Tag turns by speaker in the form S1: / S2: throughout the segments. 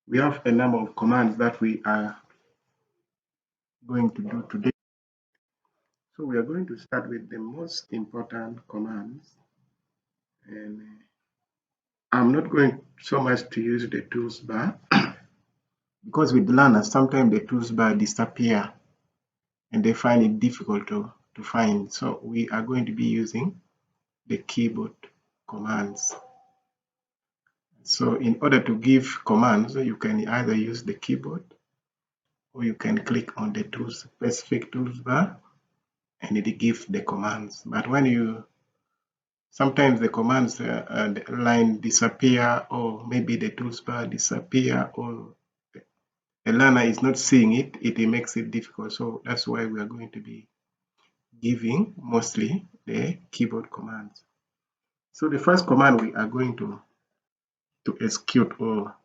S1: We have a number of commands that we are going to do today. So we are going to start with the most important commands, and I'm not going so much to use the tools bar because with learners sometimes the tools bar disappear and they find it difficult to find. So we are going to be using the keyboard commands. So in order to give commands, you can either use the keyboard or you can click on the specific tools bar and it gives the commands. But when you sometimes the commands the line disappear, or maybe the tools bar disappear, or the learner is not seeing it, it makes it difficult. So that's why we are going to be giving mostly the keyboard commands. So the first command we are going to execute or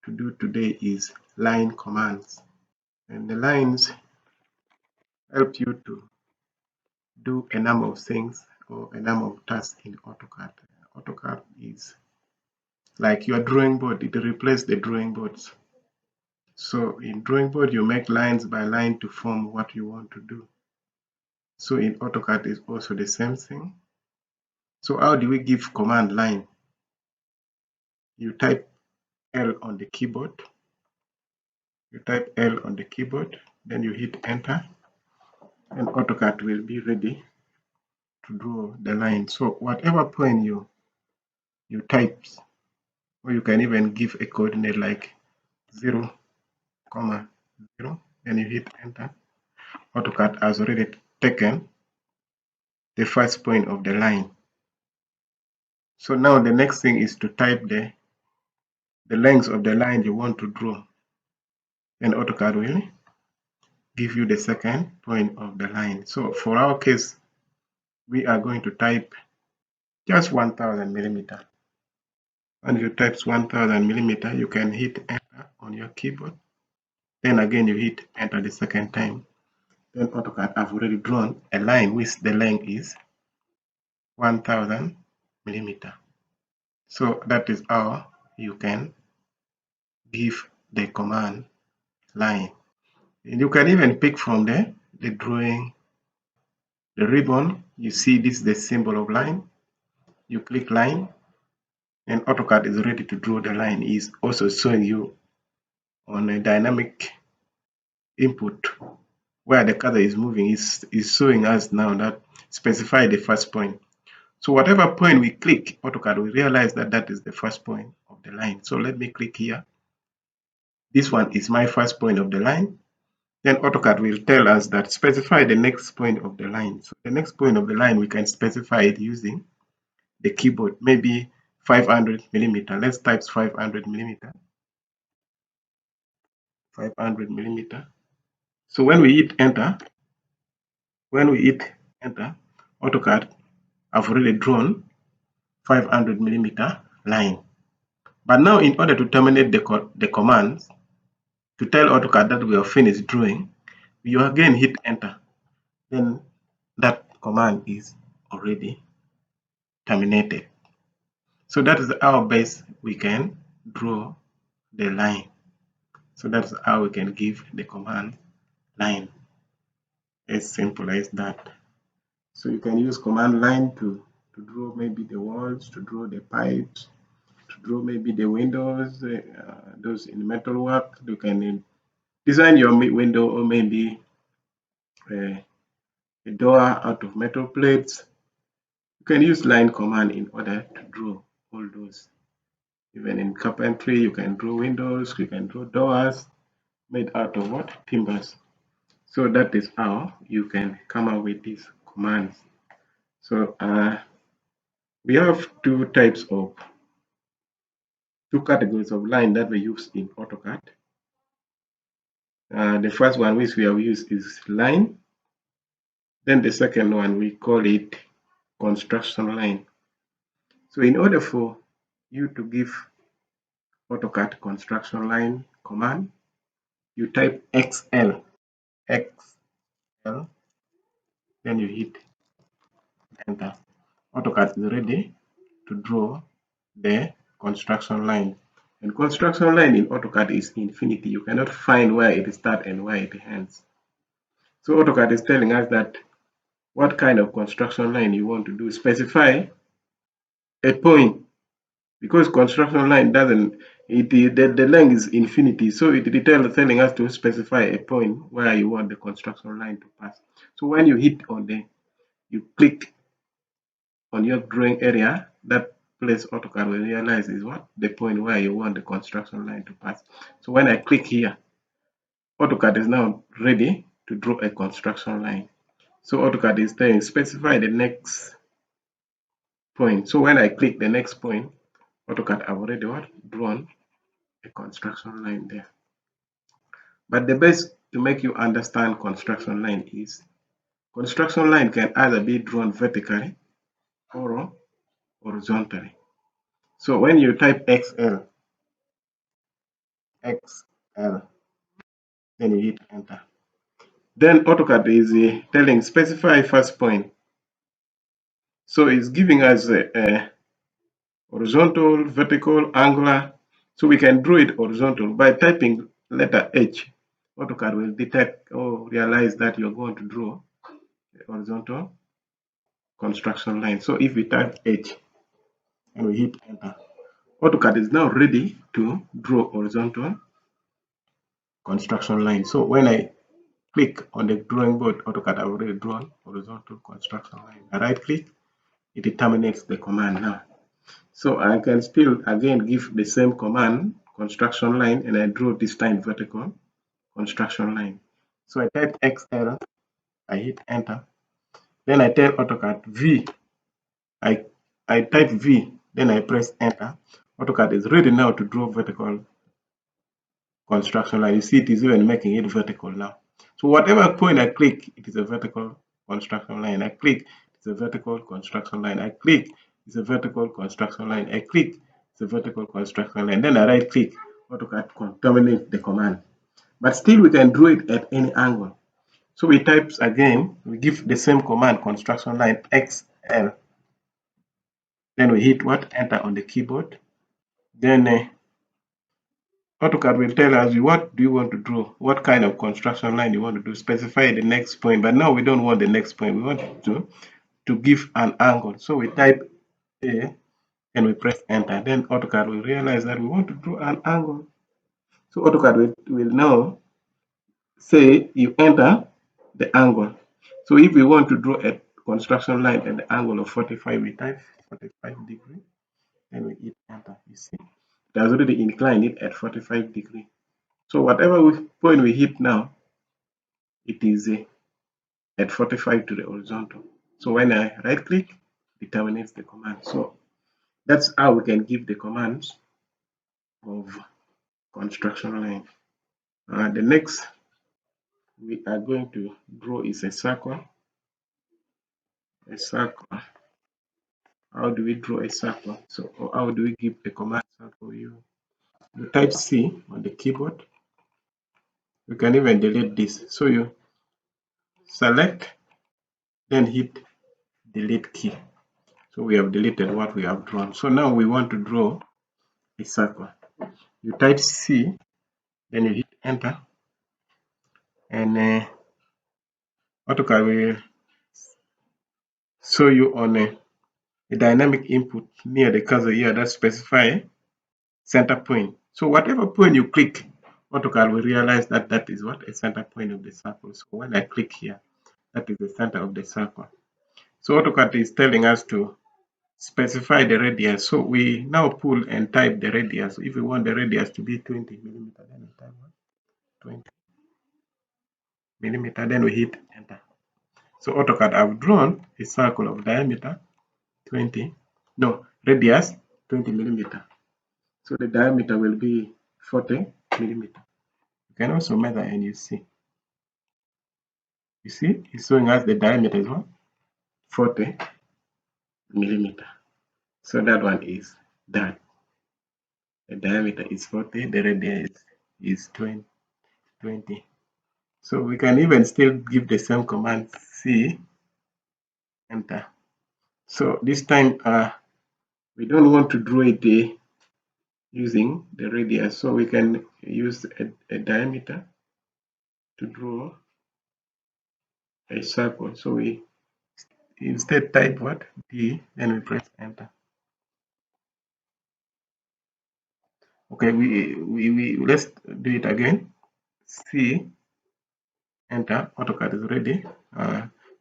S1: to do today is line commands. And the lines help you to do a number of things or a number of tasks in AutoCAD. AutoCAD is like your drawing board, it replaces the drawing boards. So in drawing board, you make lines by line to form what you want to do. So in AutoCAD is also the same thing. So how do we give command line? You type L on the keyboard. You type L on the keyboard, then you hit enter, and AutoCAD will be ready to draw the line. So whatever point you type, or you can even give a coordinate like 0, 0, then you hit enter. AutoCAD has already taken the first point of the line. So now the next thing is to type the length of the line you want to draw. Then AutoCAD will give you the second point of the line. So for our case, we are going to type just 1000 millimeter. When you type 1000 millimeter, you can hit enter on your keyboard. Then again, you hit enter the second time. Then AutoCAD have already drawn a line which the length is 1000 millimeter. So that is how you can give the command line. And you can even pick from the drawing, the ribbon. You see this is the symbol of line. You click line, and AutoCAD is ready to draw the line. It's also showing you on a dynamic input where the cursor is moving. Is showing us now that specify the first point. So whatever point we click, AutoCAD will realize that that is the first point of the line. So let me click here. This one is my first point of the line. Then AutoCAD will tell us that specify the next point of the line. So the next point of the line, we can specify it using the keyboard, maybe 500 millimeter. Let's type 500 millimeter. 500 millimeter. So when we hit enter, AutoCAD have already drawn 500 millimeter line. But now in order to terminate the commands, to tell AutoCAD that we have finished drawing, you again hit enter. Then that command is already terminated. So that is how best we can draw the line. So that's how we can give the command line. As simple as that. So you can use command line to draw maybe the walls, to draw the pipes, to draw maybe the windows, those in metalwork. You can design your window, or maybe a door out of metal plates. You can use line command in order to draw all those. Even in carpentry, you can draw windows, you can draw doors made out of what? Timbers. So that is how you can come up with these commands. So we have two categories of line that we use in AutoCAD. The first one which we have used is line. Then the second one, we call it construction line. So in order for you to give AutoCAD construction line command, you type XL, then you hit enter. AutoCAD is ready to draw the construction line. And construction line in AutoCAD is infinity. You cannot find where it starts and where it ends. So AutoCAD is telling us that what kind of construction line you want to do. Specify a point, because construction line doesn't, the length is infinity, so it is telling us to specify a point where you want the construction line to pass. So when you hit on you click on your drawing area, that place AutoCAD will realize is what the point where you want the construction line to pass. So when I click here, AutoCAD is now ready to draw a construction line. So AutoCAD is saying specify the next point. So when I click the next point, AutoCAD have already drawn a construction line there. But the best to make you understand construction line is construction line can either be drawn vertically or horizontally. So when you type XL, then you hit enter. Then AutoCAD is telling specify first point. So it's giving us a horizontal, vertical, angular. So we can draw it horizontal by typing letter H. AutoCAD will detect or realize that you're going to draw a horizontal construction line. So if we type H and we hit enter, AutoCAD is now ready to draw horizontal construction line. So when I click on the drawing board, AutoCAD have already drawn horizontal construction line. I right click, it terminates the command now. So I can still again give the same command, construction line, and I draw this time vertical construction line. So I type XL, I hit enter. Then I tell AutoCAD V. I type V, then I press enter. AutoCAD is ready now to draw vertical construction line. You see it is even making it vertical now. So whatever point I click, it is a vertical construction line. I click, it's a vertical construction line. I click, it's a vertical construction line. I click, it's a vertical construction line. Then I right click, AutoCAD terminate the command. But still we can draw it at any angle. So we type again, we give the same command, construction line XL. Then we hit what? Enter on the keyboard. Then AutoCAD will tell us what do you want to draw, what kind of construction line you want to do, specify the next point. But now we don't want the next point, we want to give an angle. So we type A and we press enter. Then AutoCAD will realize that we want to draw an angle. So AutoCAD will now say you enter the angle. So if we want to draw a construction line at the angle of 45, we type 45 degree, and we hit enter. You see, it has already inclined it at 45 degree. So whatever point we hit now, it is at 45 to the horizontal. So when I right click, it terminates the command. So that's how we can give the commands of construction line. The next we are going to draw is a circle. A circle. How do we draw a circle? So, or how do we give the command circle? You type C on the keyboard. You can even delete this. So you select, then hit delete key. So we have deleted what we have drawn. So now we want to draw a circle. You type C, then you hit enter, and AutoCAD will show you on a dynamic input near the cursor here that specify center point. So whatever point you click, AutoCAD will realize that that is what a center point of the circle. So when I click here, that is the center of the circle. So AutoCAD is telling us to specify the radius. So we now pull and type the radius. If we want the radius to be 20 millimeter, then we type 20 millimeter, then we hit enter. So AutoCAD have drawn a circle of diameter 20, no, radius 20 millimeter. So the diameter will be 40 millimeter. You can also measure and you see. You see, it's showing us the diameter is what? 40 millimeter. So that one is that. The diameter is 40, the radius is 20. So we can even still give the same command, C, enter. So this time we don't want to draw it using the radius. So we can use a diameter to draw a circle. So we instead type what? D, then we press enter. Okay, we let's do it again. C, enter. Autocad is ready.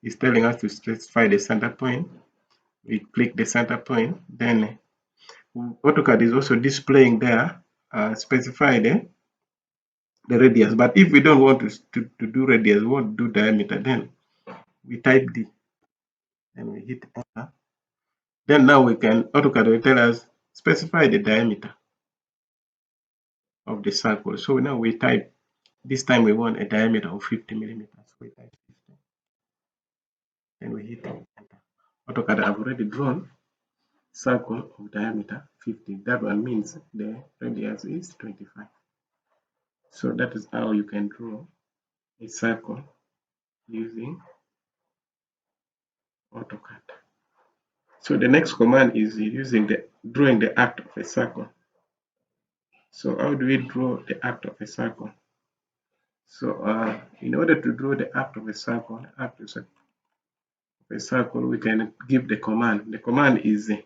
S1: It's telling us to specify the center point. We click the center point. Then Autocad is also displaying there, specify the radius. But if we don't want to do radius, we want to do diameter, then we type D. Then we hit enter. Then now we can, AutoCAD will tell us specify the diameter of the circle. So now we type, this time we want a diameter of 50 millimeters. We type 50. Then we hit enter. AutoCAD have already drawn circle of diameter 50. That one means the radius is 25. So that is how you can draw a circle using AutoCAD. So the next command is using the drawing the arc of a circle. So how do we draw the arc of a circle? So in order to draw the arc of a circle, we can give the command. The command is A.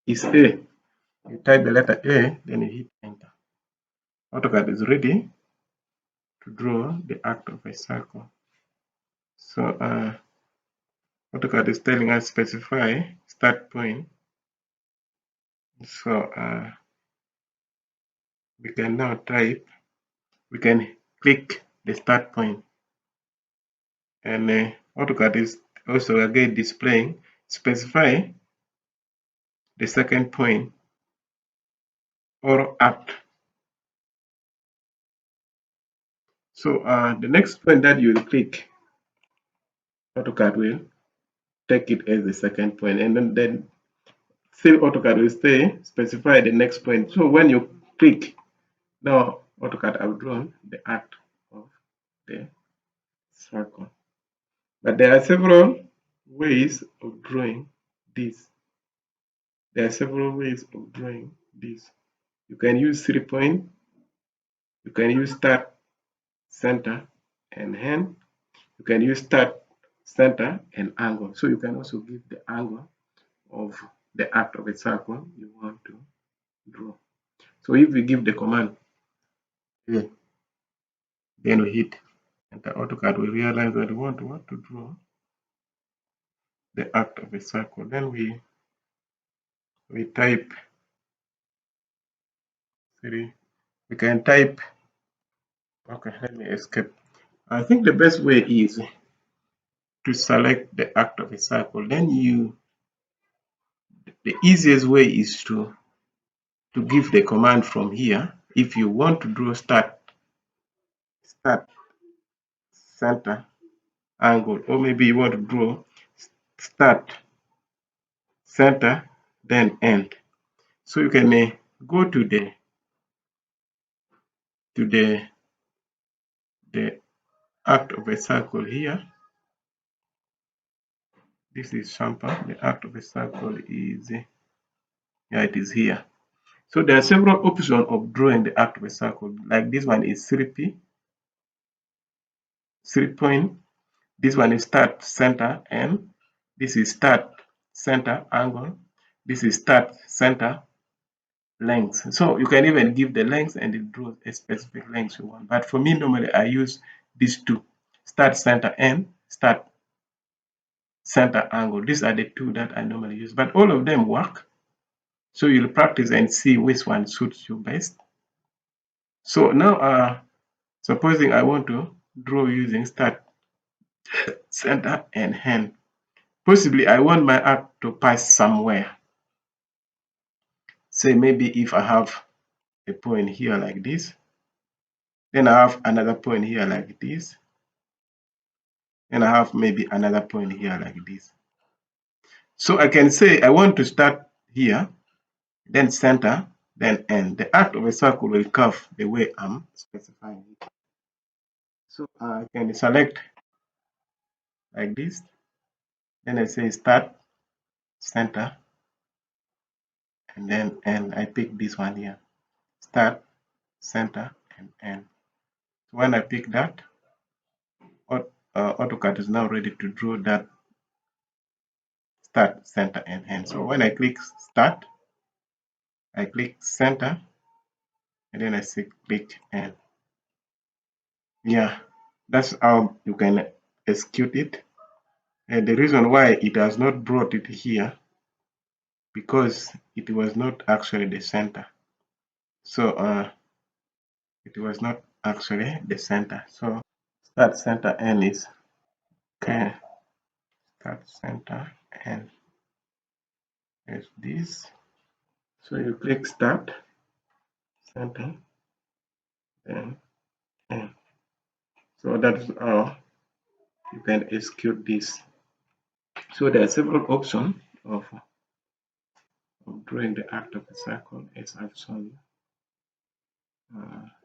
S1: You type the letter A, then you hit enter. AutoCAD is ready to draw the arc of a circle. So AutoCAD is telling us specify start point. So we can now type, we can click the start point, and AutoCAD is also again displaying specify the second point or arc. So the next point that you will click, AutoCAD will take it as the second point, and then still AutoCAD will stay specify the next point. So when you click, now AutoCAD have drawn the arc of the circle. But there are several ways of drawing this. There are several ways of drawing this. You can use 3-point, you can use start, center, and end. You can use start, center, and angle. So you can also give the angle of the arc of a circle you want to draw. So if we give the command here, then we hit enter, AutoCAD will realize that we want to draw the arc of a circle. Then we type 3. We can type, okay, let me escape. I think the best way is to select the arc of a circle. Then the easiest way is to give the command from here. If you want to draw start, center, angle, or maybe you want to draw start, center, then end. So you can go to the arc of a circle here. This is sample. The arc of a circle is yeah, it is here. So there are several options of drawing the arc of a circle. Like this one is 3P, 3-point. This one is start, center, end. This is start, center, angle. This is start, center, length. So you can even give the length and it draws a specific length you want. But for me, normally I use these two: start, center, end, start, center, angle. These are the two that I normally use. But all of them work. So you'll practice and see which one suits you best. So now, supposing I want to draw using start, center, and end. Possibly I want my arc to pass somewhere. Say maybe if I have a point here like this, then I have another point here like this, and I have maybe another point here like this. So I can say I want to start here, then center, then end. The arc of a circle will curve the way I'm specifying it. So I can select like this, then I say start, center, and then end. I pick this one here, start, center, and end. So when I pick that, AutoCAD is now ready to draw that start, center, and end. So when I click start, I click center, and then I say click end. Yeah, that's how you can execute it. And the reason why it has not brought it here, because it was not actually the center. So it was not actually the center. So start, center, end is okay. Start, center, end is this. So you click start, center, then end. So that's how you can execute this. So there are several options of drawing the arc of a circle as I've shown you.